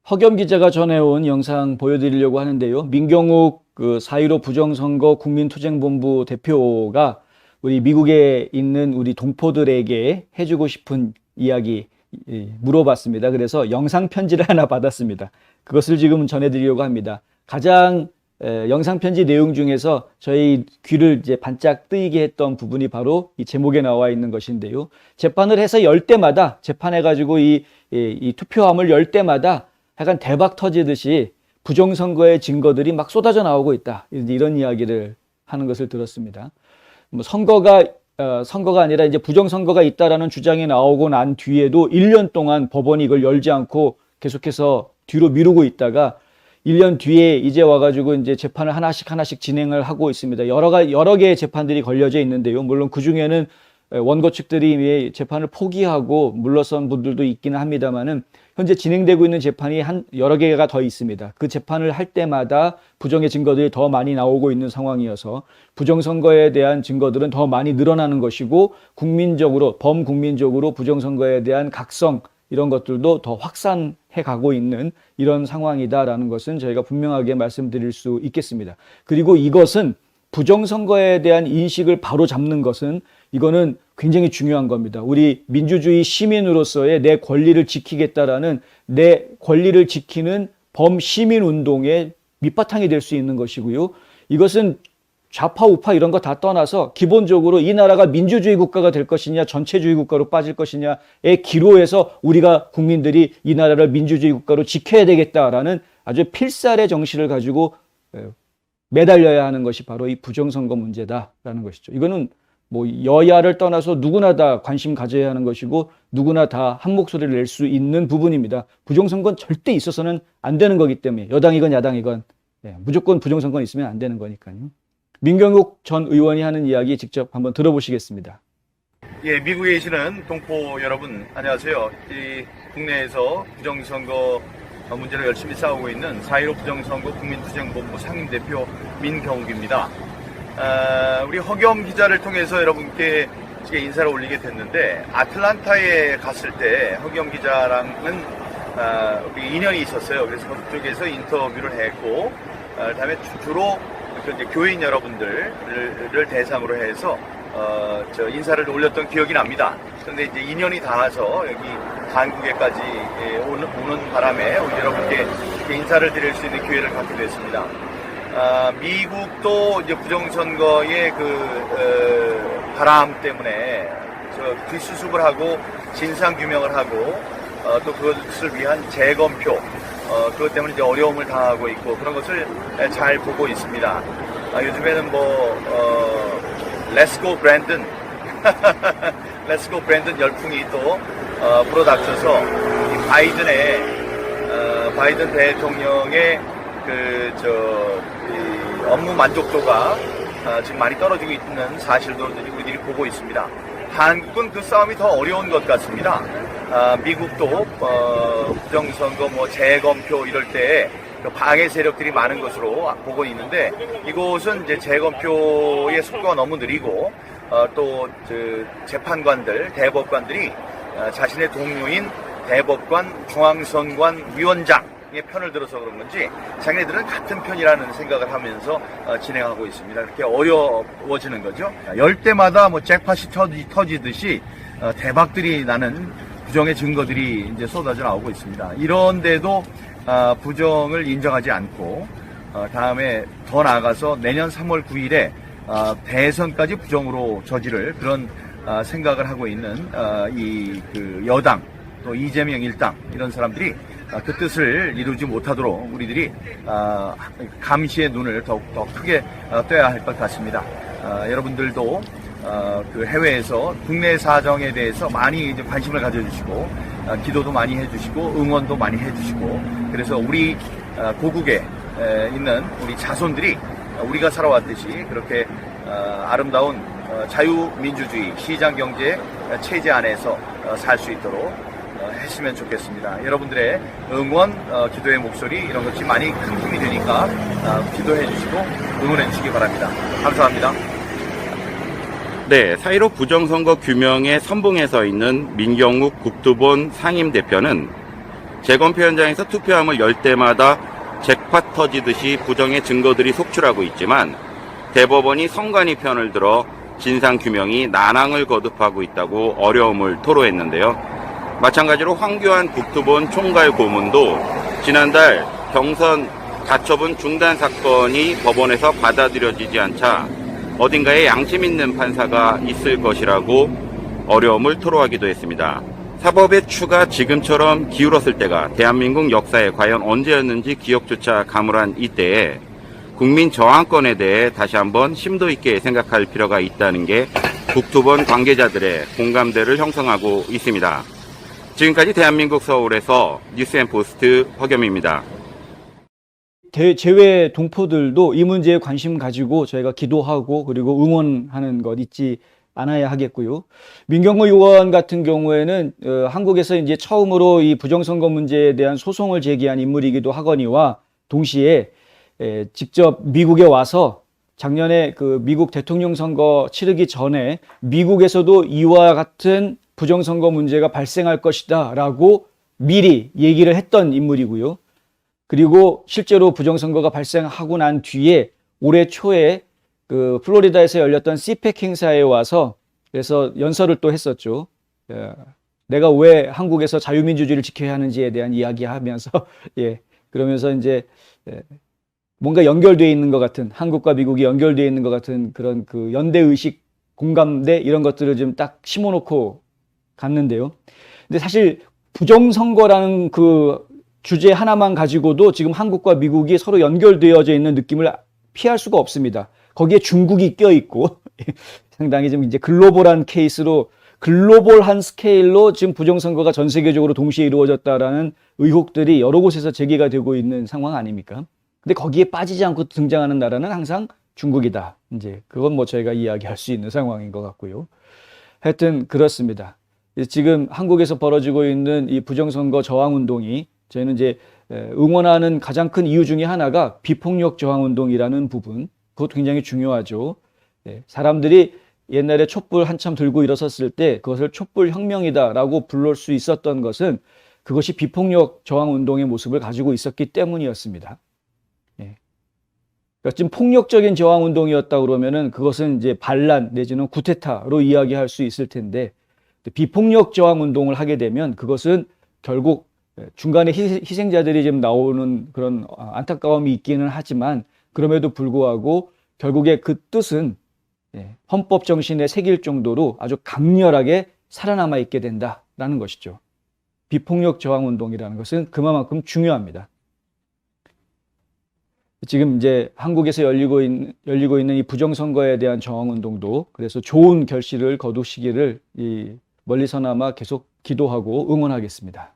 허겸 기자가 전해온 영상 보여드리려고 하는데요. 민경욱 4.15 부정선거 국민투쟁본부 대표가 우리 미국에 있는 우리 동포들에게 해주고 싶은 이야기 물어봤습니다. 그래서 영상 편지를 하나 받았습니다. 그것을 지금 전해드리려고 합니다. 가장 영상 편지 내용 중에서 저희 귀를 이제 반짝 뜨이게 했던 부분이 바로 이 제목에 나와 있는 것인데요. 재판을 해서 열 때마다 재판해가지고 이 투표함을 열 때마다 약간 대박 터지듯이 부정선거의 증거들이 막 쏟아져 나오고 있다. 이런 이야기를 하는 것을 들었습니다. 뭐 선거가 아니라 이제 부정선거가 있다라는 주장이 나오고 난 뒤에도 1년 동안 법원이 이걸 열지 않고 계속해서 뒤로 미루고 있다가 1년 뒤에 이제 와가지고 이제 재판을 하나씩 진행을 하고 있습니다. 여러 개의 재판들이 걸려져 있는데요. 물론 그 중에는 원고 측들이 재판을 포기하고 물러선 분들도 있기는 합니다만은 현재 진행되고 있는 재판이 여러 개가 더 있습니다. 그 재판을 할 때마다 부정의 증거들이 더 많이 나오고 있는 상황이어서 부정선거에 대한 증거들은 더 많이 늘어나는 것이고 범국민적으로 부정선거에 대한 각성 이런 것들도 더 확산해 가고 있는 이런 상황이다라는 것은 저희가 분명하게 말씀드릴 수 있겠습니다. 그리고 이것은 부정선거에 대한 인식을 바로 잡는 것은 이거는 굉장히 중요한 겁니다. 우리 민주주의 시민으로서의 내 권리를 지키겠다라는 내 권리를 지키는 범시민운동의 밑바탕이 될 수 있는 것이고요. 이것은 좌파 우파 이런 거 다 떠나서 기본적으로 이 나라가 민주주의 국가가 될 것이냐 전체주의 국가로 빠질 것이냐의 기로에서 우리가 국민들이 이 나라를 민주주의 국가로 지켜야 되겠다라는 아주 필살의 정신을 가지고 매달려야 하는 것이 바로 이 부정선거 문제다라는 것이죠. 이거는 뭐 여야를 떠나서 누구나 다 관심 가져야 하는 것이고 누구나 다 한 목소리를 낼 수 있는 부분입니다. 부정선거는 절대 있어서는 안 되는 거기 때문에 여당이건 야당이건 무조건 부정선거는 있으면 안 되는 거니까요. 민경욱 전 의원이 하는 이야기 직접 한번 들어보시겠습니다. 예, 미국에 계시는 동포 여러분 안녕하세요. 이 국내에서 부정선거 문제를 열심히 싸우고 있는 4.15 부정선거 국민투쟁본부 상임대표 민경욱입니다. 우리 허겸 기자를 통해서 여러분께 인사를 올리게 됐는데 아틀란타에 갔을 때 허겸 기자랑은 우리 인연이 있었어요. 그래서 그쪽에서 인터뷰를 했고 그다음에 주로 이제 교인 여러분들을 대상으로 해서 인사를 올렸던 기억이 납니다. 그런데 이제 인연이 닿아서 여기 한국에까지 오는 바람에 여러분께 인사를 드릴 수 있는 기회를 갖게 됐습니다. 미국도 이제 부정선거의 바람 때문에 뒷수습을 하고 진상규명을 하고 또 그것을 위한 재검표 그것 때문에 이제 어려움을 당하고 있고 그런 것을 잘 보고 있습니다. 요즘에는 Let's go Brandon Let's go Brandon 열풍이 또 불어닥쳐서 바이든 대통령의 업무 만족도가 지금 많이 떨어지고 있는 사실도 우리들이 보고 있습니다. 한국은 그 싸움이 더 어려운 것 같습니다. 미국도 부정선거 재검표 이럴 때 방해 세력들이 많은 것으로 보고 있는데 이곳은 이제 재검표의 속도가 너무 느리고 또 재판관들, 대법관들이 자신의 동료인 대법관, 중앙선관 위원장의 편을 들어서 그런 건지 자기네들은 같은 편이라는 생각을 하면서 진행하고 있습니다. 그렇게 어려워지는 거죠. 열 때마다 잭팟이 터지듯이 대박들이 나는 부정의 증거들이 이제 쏟아져 나오고 있습니다. 이런데도 부정을 인정하지 않고 다음에 더 나아가서 내년 3월 9일에 대선까지 부정으로 저지를 그런 생각을 하고 있는 여당 또 이재명 일당 이런 사람들이 그 뜻을 이루지 못하도록 우리들이 감시의 눈을 더욱더 크게 떠야 할 것 같습니다. 여러분들도 해외에서 국내 사정에 대해서 많이 이제 관심을 가져주시고 기도도 많이 해주시고 응원도 많이 해주시고 그래서 우리 고국에 있는 우리 자손들이 우리가 살아왔듯이 그렇게 아름다운 자유민주주의 시장경제 체제 안에서 살 수 있도록 했으면 좋겠습니다. 여러분들의 응원, 기도의 목소리 이런 것이 많이 큰 힘이 되니까 기도해 주시고 응원해 주시기 바랍니다. 감사합니다. 네, 4.15 부정선거 규명에 선봉에 서 있는 민경욱 국토본 상임대표는 재검표 현장에서 투표함을 열 때마다 잭팟 터지듯이 부정의 증거들이 속출하고 있지만 대법원이 선관위 편을 들어 진상규명이 난항을 거듭하고 있다고 어려움을 토로했는데요. 마찬가지로 황교안 국토본 총괄 고문도 지난달 경선 가처분 중단 사건이 법원에서 받아들여지지 않자 어딘가에 양심 있는 판사가 있을 것이라고 어려움을 토로하기도 했습니다. 사법의 추가 지금처럼 기울었을 때가 대한민국 역사에 과연 언제였는지 기억조차 가물한 이때에 국민 저항권에 대해 다시 한번 심도 있게 생각할 필요가 있다는 게 국토본 관계자들의 공감대를 형성하고 있습니다. 지금까지 대한민국 서울에서 뉴스앤포스트 허겸입니다. 제외 동포들도 이 문제에 관심 가지고 저희가 기도하고 그리고 응원하는 것 잊지 않아야 하겠고요. 민경호 의원 같은 경우에는 한국에서 이제 처음으로 이 부정선거 문제에 대한 소송을 제기한 인물이기도 하거니와 동시에 직접 미국에 와서 작년에 그 미국 대통령 선거 치르기 전에 미국에서도 이와 같은 부정선거 문제가 발생할 것이다 라고 미리 얘기를 했던 인물이고요. 그리고 실제로 부정선거가 발생하고 난 뒤에 올해 초에 그 플로리다에서 열렸던 CPEC 행사에 와서 그래서 연설을 또 했었죠. 내가 왜 한국에서 자유민주주의를 지켜야 하는지에 대한 이야기하면서 예, 그러면서 이제 뭔가 연결되어 있는 것 같은 한국과 미국이 연결되어 있는 것 같은 그런 그 연대의식, 공감대 이런 것들을 좀 딱 심어놓고 갔는데요. 근데 사실 부정선거라는 그 주제 하나만 가지고도 지금 한국과 미국이 서로 연결되어져 있는 느낌을 피할 수가 없습니다. 거기에 중국이 껴있고 상당히 좀 이제 글로벌한 케이스로 글로벌한 스케일로 지금 부정선거가 전 세계적으로 동시에 이루어졌다라는 의혹들이 여러 곳에서 제기가 되고 있는 상황 아닙니까? 근데 거기에 빠지지 않고 등장하는 나라는 항상 중국이다. 이제 그건 뭐 저희가 이야기할 수 있는 상황인 것 같고요. 하여튼 그렇습니다. 지금 한국에서 벌어지고 있는 이 부정선거 저항운동이 저희는 이제 응원하는 가장 큰 이유 중에 하나가 비폭력 저항운동이라는 부분, 그것도 굉장히 중요하죠. 사람들이 옛날에 촛불 한참 들고 일어섰을 때 그것을 촛불혁명이다라고 부를 수 있었던 것은 그것이 비폭력 저항운동의 모습을 가지고 있었기 때문이었습니다. 그러니까 지금 폭력적인 저항운동이었다 그러면은 그것은 이제 반란 내지는 쿠데타로 이야기할 수 있을 텐데 비폭력 저항운동을 하게 되면 그것은 결국 중간에 희생자들이 지금 나오는 그런 안타까움이 있기는 하지만 그럼에도 불구하고 결국에 그 뜻은 헌법 정신에 새길 정도로 아주 강렬하게 살아남아 있게 된다라는 것이죠. 비폭력 저항운동이라는 것은 그만큼 중요합니다. 지금 이제 한국에서 열리고 있는 이 부정선거에 대한 저항운동도 그래서 좋은 결실을 거두시기를 멀리서나마 계속 기도하고 응원하겠습니다.